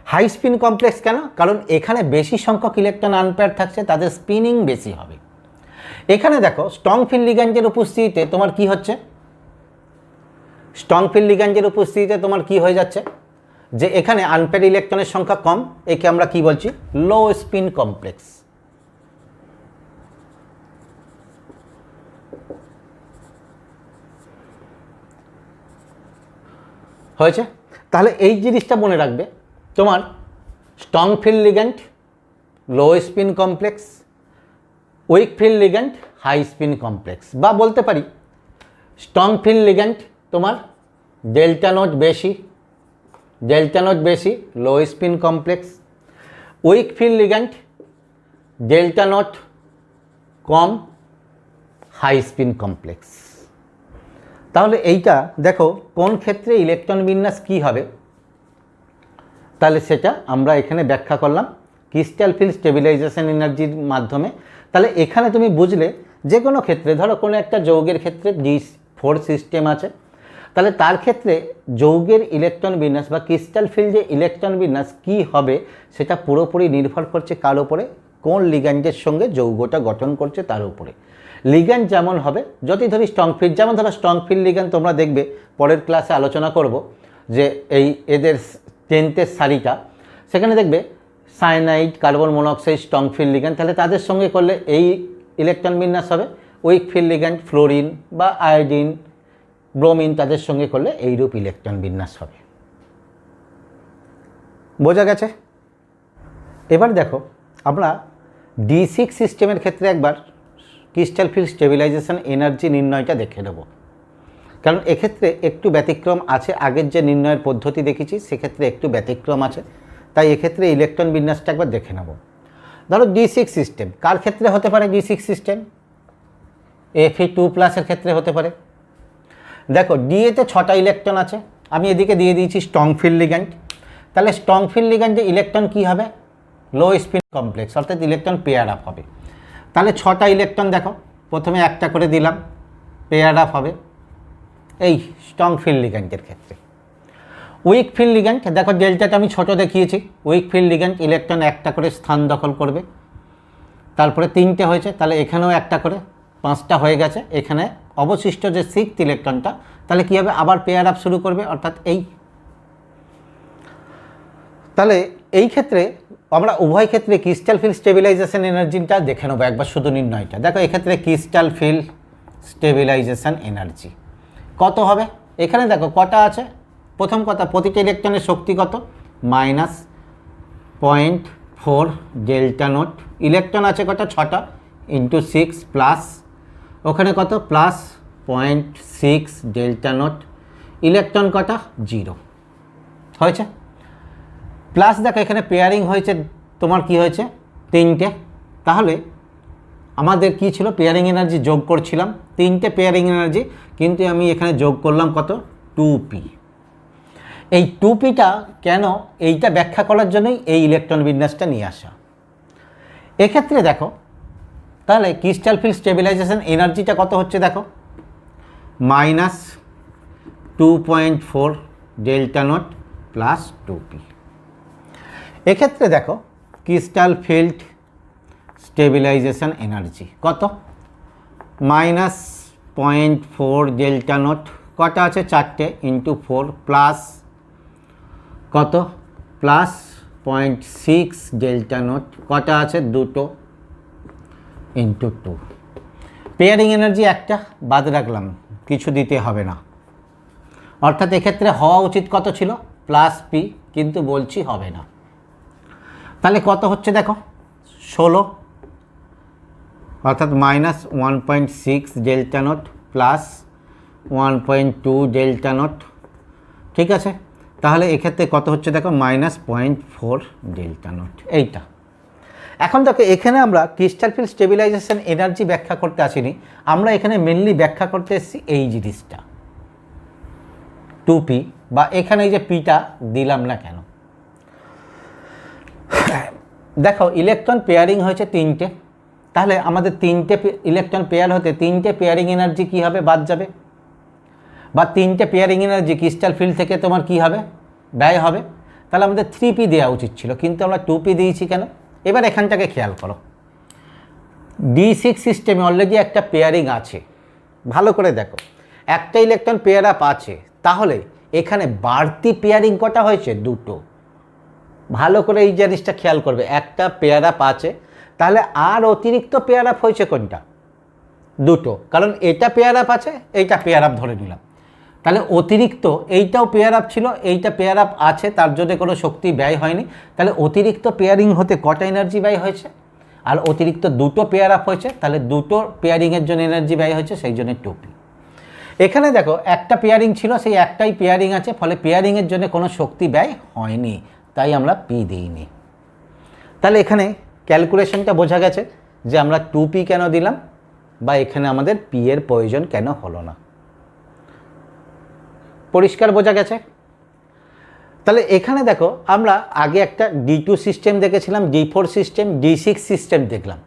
হাই স্পিন কমপ্লেক্স কেন, কারণ এখানে বেশি সংখ্যক ইলেকট্রন আনপেয়ার থাকছে, তাদের স্পিনিং বেশি হবে। এখানে দেখো স্ট্রং ফিল্ড লিগ্যান্ডের উপস্থিতিতে তোমার কি হচ্ছে, স্ট্রং ফিল্ড লিগ্যান্ডের উপস্থিতিতে তোমার কি হয়ে যাচ্ছে, যে এখানে আনপেয়ার ইলেকট্রনের সংখ্যা কম, একে আমরা কি বলছি, লো স্পিন কমপ্লেক্স। হয়েছে, তাহলে এই জিনিসটা মনে রাখবে, তোমার strong field ligand low spin complex, weak field ligand high spin complex, বা বলতে পারি স্ট্রং ফিল্ড লিগ্যান্ড তোমার ডেল্টা নট বেশি low spin complex, weak field ligand delta naught কম হাই স্পিন কমপ্লেক্স। তাহলে এইটা দেখো কোন ক্ষেত্রে ইলেকট্রন বিন্যাস কী হবে, তাহলে সেটা আমরা এখানে ব্যাখ্যা করলাম ক্রিস্টাল ফিল্ড স্টেবিলাইজেশন এনার্জির মাধ্যমে। তাহলে এখানে তুমি বুঝলে যে কোনো ক্ষেত্রে, ধরো কোনো একটা যৌগের ক্ষেত্রে D4 সিস্টেম আছে, তাহলে তার ক্ষেত্রে যৌগের ইলেকট্রন বিন্যাস বা ক্রিস্টাল ফিল্ডে ইলেকট্রন বিন্যাস কী হবে সেটা পুরোপুরি নির্ভর করছে কার উপরে, কোন লিগ্যান্ডের সঙ্গে যৌগটা গঠন করছে তার উপরে। লিগ্যান্ড যেমন হবে, যদি ধরি স্ট্রং ফিল্ড, যেমন ধরো স্ট্রং ফিল্ড লিগ্যান্ড তোমরা দেখবে পরের ক্লাসে আলোচনা করব যে এদের 10th সারিটা, সেখানে দেখবে cyanide, carbon monoxide strong field ligand, তাহলে তাদের সঙ্গে করলে এই ইলেকট্রন বিন্যাস হবে। উইক ফিল্ড লিগ্যান্ড ফ্লোরিন বা আয়োডিন, ব্রোমিন, তাদের সঙ্গে করলে এইরূপ ইলেকট্রন বিন্যাস হবে। বোঝা গেছে? এবার দেখো আমরা D6 সিস্টেমের ক্ষেত্রে একবার ক্রিস্টাল ফিল্ড স্টেবিলাইজেশন এনার্জি নির্ণয়টা দেখে নেব, কারণ এক্ষেত্রে একটু ব্যতিক্রম আছে। আগের যে নির্ণয়ের পদ্ধতি দেখেছি সেক্ষেত্রে একটু ব্যতিক্রম আছে, তাই এক্ষেত্রে ইলেকট্রন বিন্যাসটা একবার দেখে নেব। ধরো D6 সিস্টেম কার ক্ষেত্রে হতে পারে? D6 সিস্টেম Fe2+ এর ক্ষেত্রে হতে পারে। দেখো ডিএতে 6টা ইলেকট্রন আছে, আমি এদিকে দিয়ে দিয়েছি স্ট্রং ফিল্ড লিগ্যান্ড, তাহলে স্ট্রং ফিল্ড লিগ্যান্ডে ইলেকট্রন কী হবে? লো স্পিন কমপ্লেক্স, অর্থাৎ ইলেকট্রন পেয়ার আপ হবে। তাহলে 6টা ইলেকট্রন দেখো, প্রথমে একটা করে দিলাম, পেয়ার আপ হবে এই স্ট্রং ফিল্ড লিগ্যান্ডের ক্ষেত্রে। উইক ফিল্ড লিগ্যান্ড দেখো ডেল্টাটা আমি ছোট দেখিয়েছি, উইক ফিল্ড লিগ্যান্ড ইলেকট্রন একটা করে স্থান দখল করবে, তারপরে 3টে হয়েছে, তাহলে এখানেও একটা করে, 5টা হয়ে গেছে। এখানে অবশিষ্ট যে 6th ইলেকট্রনটা, তাহলে কী হবে? আবার পেয়ার আপ শুরু করবে, অর্থাৎ এই। তাহলে এই ক্ষেত্রে আমরা উভয় ক্ষেত্রে ক্রিস্টাল ফিল্ড স্টেবিলাইজেশন এনার্জিটা দেখে নেবো একবার, শুধু নির্ণয়টা দেখো। এক্ষেত্রে ক্রিস্টাল ফিল্ড স্টেবিলাইজেশন এনার্জি কত হবে? এখানে দেখো কটা আছে। প্রথম কথা, প্রতিটা ইলেকট্রনের শক্তি কত? -0.4 ডেল্টা নট। ইলেকট্রন আছে কটা? 6টা, ইন্টু 6 প্লাস ওখানে কত? +0.6 ডেল্টা নট। ইলেকট্রন কটা? 0 হয়েছে। প্লাস দেখো এখানে পেয়ারিং হয়েছে, তোমার কি হয়েছে? 3টে। তাহলে আমাদের কি ছিল? পেয়ারিং এনার্জি যোগ করছিলাম, 3টে পেয়ারিং এনার্জি, কিন্তু আমি এখানে যোগ করলাম কত? 2p। এই 2pটা কেন? এইটা ব্যাখ্যা করার জন্যই এই ইলেকট্রন বিন্যাসটা নিয়ে আসা। এক্ষেত্রে দেখো তাহলে ক্রিস্টাল ফিল্ড স্টেবিলাইজেশন এনার্জিটা কত হচ্ছে দেখো, -2.4 ডেল্টা নট প্লাস 2p। এক্ষেত্রে দেখো ক্রিস্টাল ফিল্ড স্টেবিলাইজেশন এনার্জি কত? -0.4 ডেল্টা নট, কটা আছে? 4টে, ইন্টু 4 প্লাস কত? +0.6 ডেল্টা নট, কটা আছে? 2টো, ইন্টু 2। পেয়ারিং এনার্জি একটা বাদ রাখলাম, কিছু দিতে হবে না, অর্থাৎ এক্ষেত্রে হওয়া উচিত কত ছিল? +p, কিন্তু বলছি হবে না। তাহলে কত হচ্ছে দেখো? 16, অর্থাৎ -1.6 delta not plus 1.2 delta not. ঠিক আছে, তাহলে এক্ষেত্রে কত হচ্ছে দেখো? -0.4 ডেল্টা নট। এইটা এখন দেখো এখানে আমরা ক্রিস্টাল ফিল্ড স্টেবিলাইজেশন এনার্জি ব্যাখ্যা করতে আসিনি, আমরা এখানে মেনলি ব্যাখ্যা করতে এসেছি এই জিনিসটা 2p, বা এখানে এই যে পিটা দিলাম না কেন। দেখো ইলেকট্রন পেয়ারিং হয়েছে 3টে, তাহলে আমাদের 3টে ইলেকট্রন পেয়ার হতে 3টে পেয়ারিং এনার্জি কী হবে? বাদ যাবে, বা 3টে পেয়ারিং এনার্জি ক্রিস্টাল ফিল্ড থেকে তোমার কী হবে? ব্যয় হবে। তাহলে আমাদের 3p দেওয়া উচিত ছিল, কিন্তু আমরা 2p দিয়েছি কেন? এবার এখানটাকে খেয়াল করো, D6 সিস্টেমে অলরেডি একটা পেয়ারিং আছে, ভালো করে দেখো, একটা ইলেকট্রন পেয়ার আপ আছে, তাহলে এখানে বাড়তি পেয়ারিং কটা হয়েছে? 2টো। ভালো করে এই জিনিসটা খেয়াল করবে, একটা পেয়ার আপ আছে, তাহলে আর অতিরিক্ত পেয়ার আপ হয়েছে কোনটা? 2টো, কারণ এটা পেয়ার আপ আছে, এইটা পেয়ার আপ ধরে নিলাম, তাহলে অতিরিক্ত এইটাও পেয়ার আপ ছিল, এইটা পেয়ার আপ আছে, তার জন্য কোনো শক্তি ব্যয় হয়নি, তাহলে অতিরিক্ত পেয়ারিং হতে কটা এনার্জি ব্যয় হয়েছে? আর অতিরিক্ত 2টো পেয়ার আপ হয়েছে, তাহলে 2টো পেয়ারিংয়ের জন্য এনার্জি ব্যয় হয়েছে, সেই জন্য 2p। এখানে দেখো একটা পেয়ারিং ছিল, সেই একটাই পেয়ারিং আছে, ফলে পেয়ারিংয়ের জন্য কোনো শক্তি ব্যয় হয়নি, তাই আমরা p দিইনি। তাহলে এখানে ক্যালকুলেশনটা বোঝা গেছে যে আমরা 2p কেন দিলাম, বা এখানে আমাদের পি এর প্রয়োজন কেন হলো না। পরিষ্কার বোঝা গেছে? তাহলে এখানে দেখো আমরা আগে একটা D2 সিস্টেম দেখেছিলাম, D4 সিস্টেম, D6 সিস্টেম দেখলাম।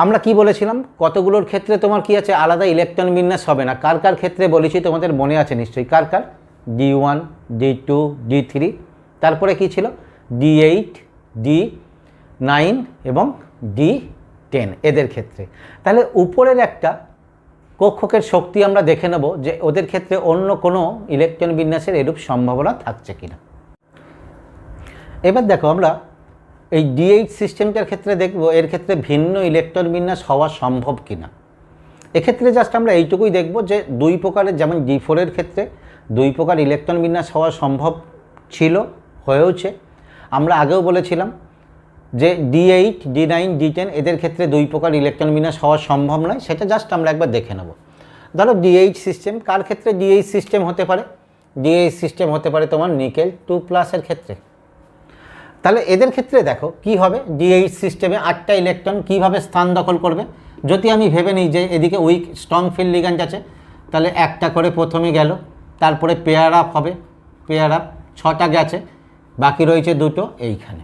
আমরা কি বলেছিলাম, কতগুলোর ক্ষেত্রে তোমার কি আছে, আলাদা ইলেকট্রন বিন্যাস হবে না। কার কার ক্ষেত্রে বলেছি তোমাদের মনে আছে নিশ্চয়ই, কার কার? D1, D2, D3, তারপরে কি ছিল D8, D9 এবং D10 এদের ক্ষেত্রে। তাহলে উপরের একটা কক্ষকের শক্তি আমরা দেখে নেব যে ওদের ক্ষেত্রে অন্য কোনো ইলেকট্রন বিন্যাসের এরূপ সম্ভাবনা থাকছে কিনা। এবার দেখো আমরা এই D8 সিস্টেমটার ক্ষেত্রে দেখব এর ক্ষেত্রে ভিন্ন ইলেকট্রন বিন্যাস হওয়া সম্ভব কিনা। এক্ষেত্রে জাস্ট আমরা এইটুকুই দেখব যে দুই প্রকারের, যেমন D4 এর ক্ষেত্রে দুই প্রকার ইলেকট্রন বিন্যাস হওয়া সম্ভব ছিল, হয়েওছে। আমরা আগেও বলেছিলাম যে D8, D9, D10 এদের ক্ষেত্রে দুই প্রকার ইলেকট্রন বিন্যাস হওয়া সম্ভব নয়, সেটা জাস্ট আমরা একবার দেখে নেব। ধরো D8 সিস্টেম, কার ক্ষেত্রে D8 সিস্টেম হতে পারে? D8 সিস্টেম হতে পারে তোমার নিকেল 2+ এর ক্ষেত্রে। তাহলে এদের ক্ষেত্রে দেখো কি হবে, D8 সিস্টেমে 8টা ইলেকট্রন কীভাবে স্থান দখল করবে। যদি আমি ভেবে নিই যে এদিকে উইক স্ট্রং ফিল্ড লিগ্যান্ড আছে, তাহলে একটা করে প্রথমে গেল, তারপরে পেয়ার আপ হবে, পেয়ার আপ 6টা গেছে, বাকি রয়েছে 2টো এইখানে।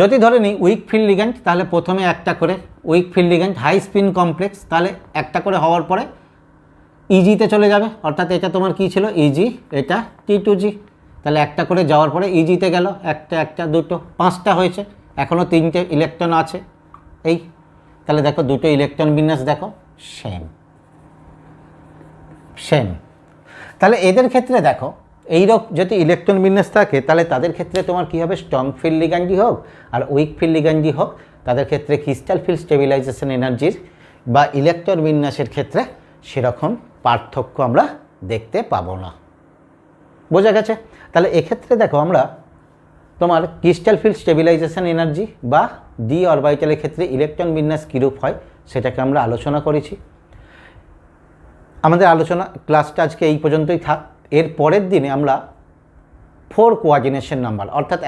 যদি ধরে নিই উইক ফিল্ড লিগ্যান্ড, তাহলে প্রথমে একটা করে weak field ligand high spin complex, তাহলে একটা করে হওয়ার পরে ইজিতে চলে যাবে, অর্থাৎ এটা তোমার কি ছিল ইজি, এটা T2G। তাহলে একটা করে যাওয়ার পরে ইজিতে গেল, একটা 2টো 5টা হয়েছে, এখনও 3টে ইলেকট্রন আছে এই। তাহলে দেখো 2টো ইলেকট্রন বিন্যাস দেখো সেম। তাহলে এদের ক্ষেত্রে দেখো এইরকম যদি ইলেকট্রন বিন্যাস থাকে, তাহলে তাদের ক্ষেত্রে তোমার কী হবে, স্ট্রং ফিল্ড লিগ্যান্ডই হোক আর উইক ফিল্ড লিগ্যান্ডই হোক, তাদের ক্ষেত্রে ক্রিস্টাল ফিল্ড স্টেবিলাইজেশন এনার্জির বা ইলেকট্রন বিন্যাসের ক্ষেত্রে সেরকম পার্থক্য আমরা দেখতে পাবো না। বোঝা গেছে? তাহলে এক্ষেত্রে দেখো আমরা তোমার ক্রিস্টাল ফিল্ড স্টেবিলাইজেশন এনার্জি বা ডি অরবিটালের ক্ষেত্রে ইলেকট্রন বিন্যাস কীরূপ হয় সেটাকে আমরা আলোচনা করেছি। আমাদের আলোচনা ক্লাসটা আজকে এই পর্যন্তই থাক। এর পরের দিনে আমরা 4 কোঅর্ডিনেশন নাম্বার, অর্থাৎ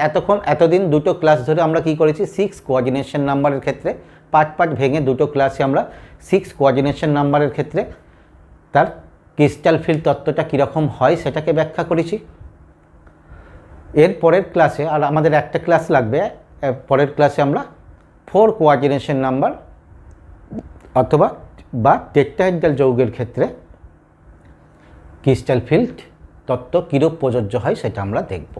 এতদিন 2টো ক্লাস ধরে আমরা কি করেছি, 6 কোঅর্ডিনেশন নাম্বারের ক্ষেত্রে পার্ট ভেঙে 2টো ক্লাসে আমরা 6 কোঅর্ডিনেশন নাম্বারের ক্ষেত্রে তার ক্রিস্টাল ফিল্ড তত্ত্বটা কীরকম হয় সেটাকে ব্যাখ্যা করেছি। এর পরের ক্লাসে আর আমাদের একটা ক্লাস লাগবে, পরের ক্লাসে আমরা 4 কোঅর্ডিনেশন নাম্বার অথবা বা টেট্রাহেড্রাল যৌগের ক্ষেত্রে ক্রিস্টাল ফিল্ড তত্ত্ব কীরূপ প্রযোজ্য হয় সেটা আমরা দেখব।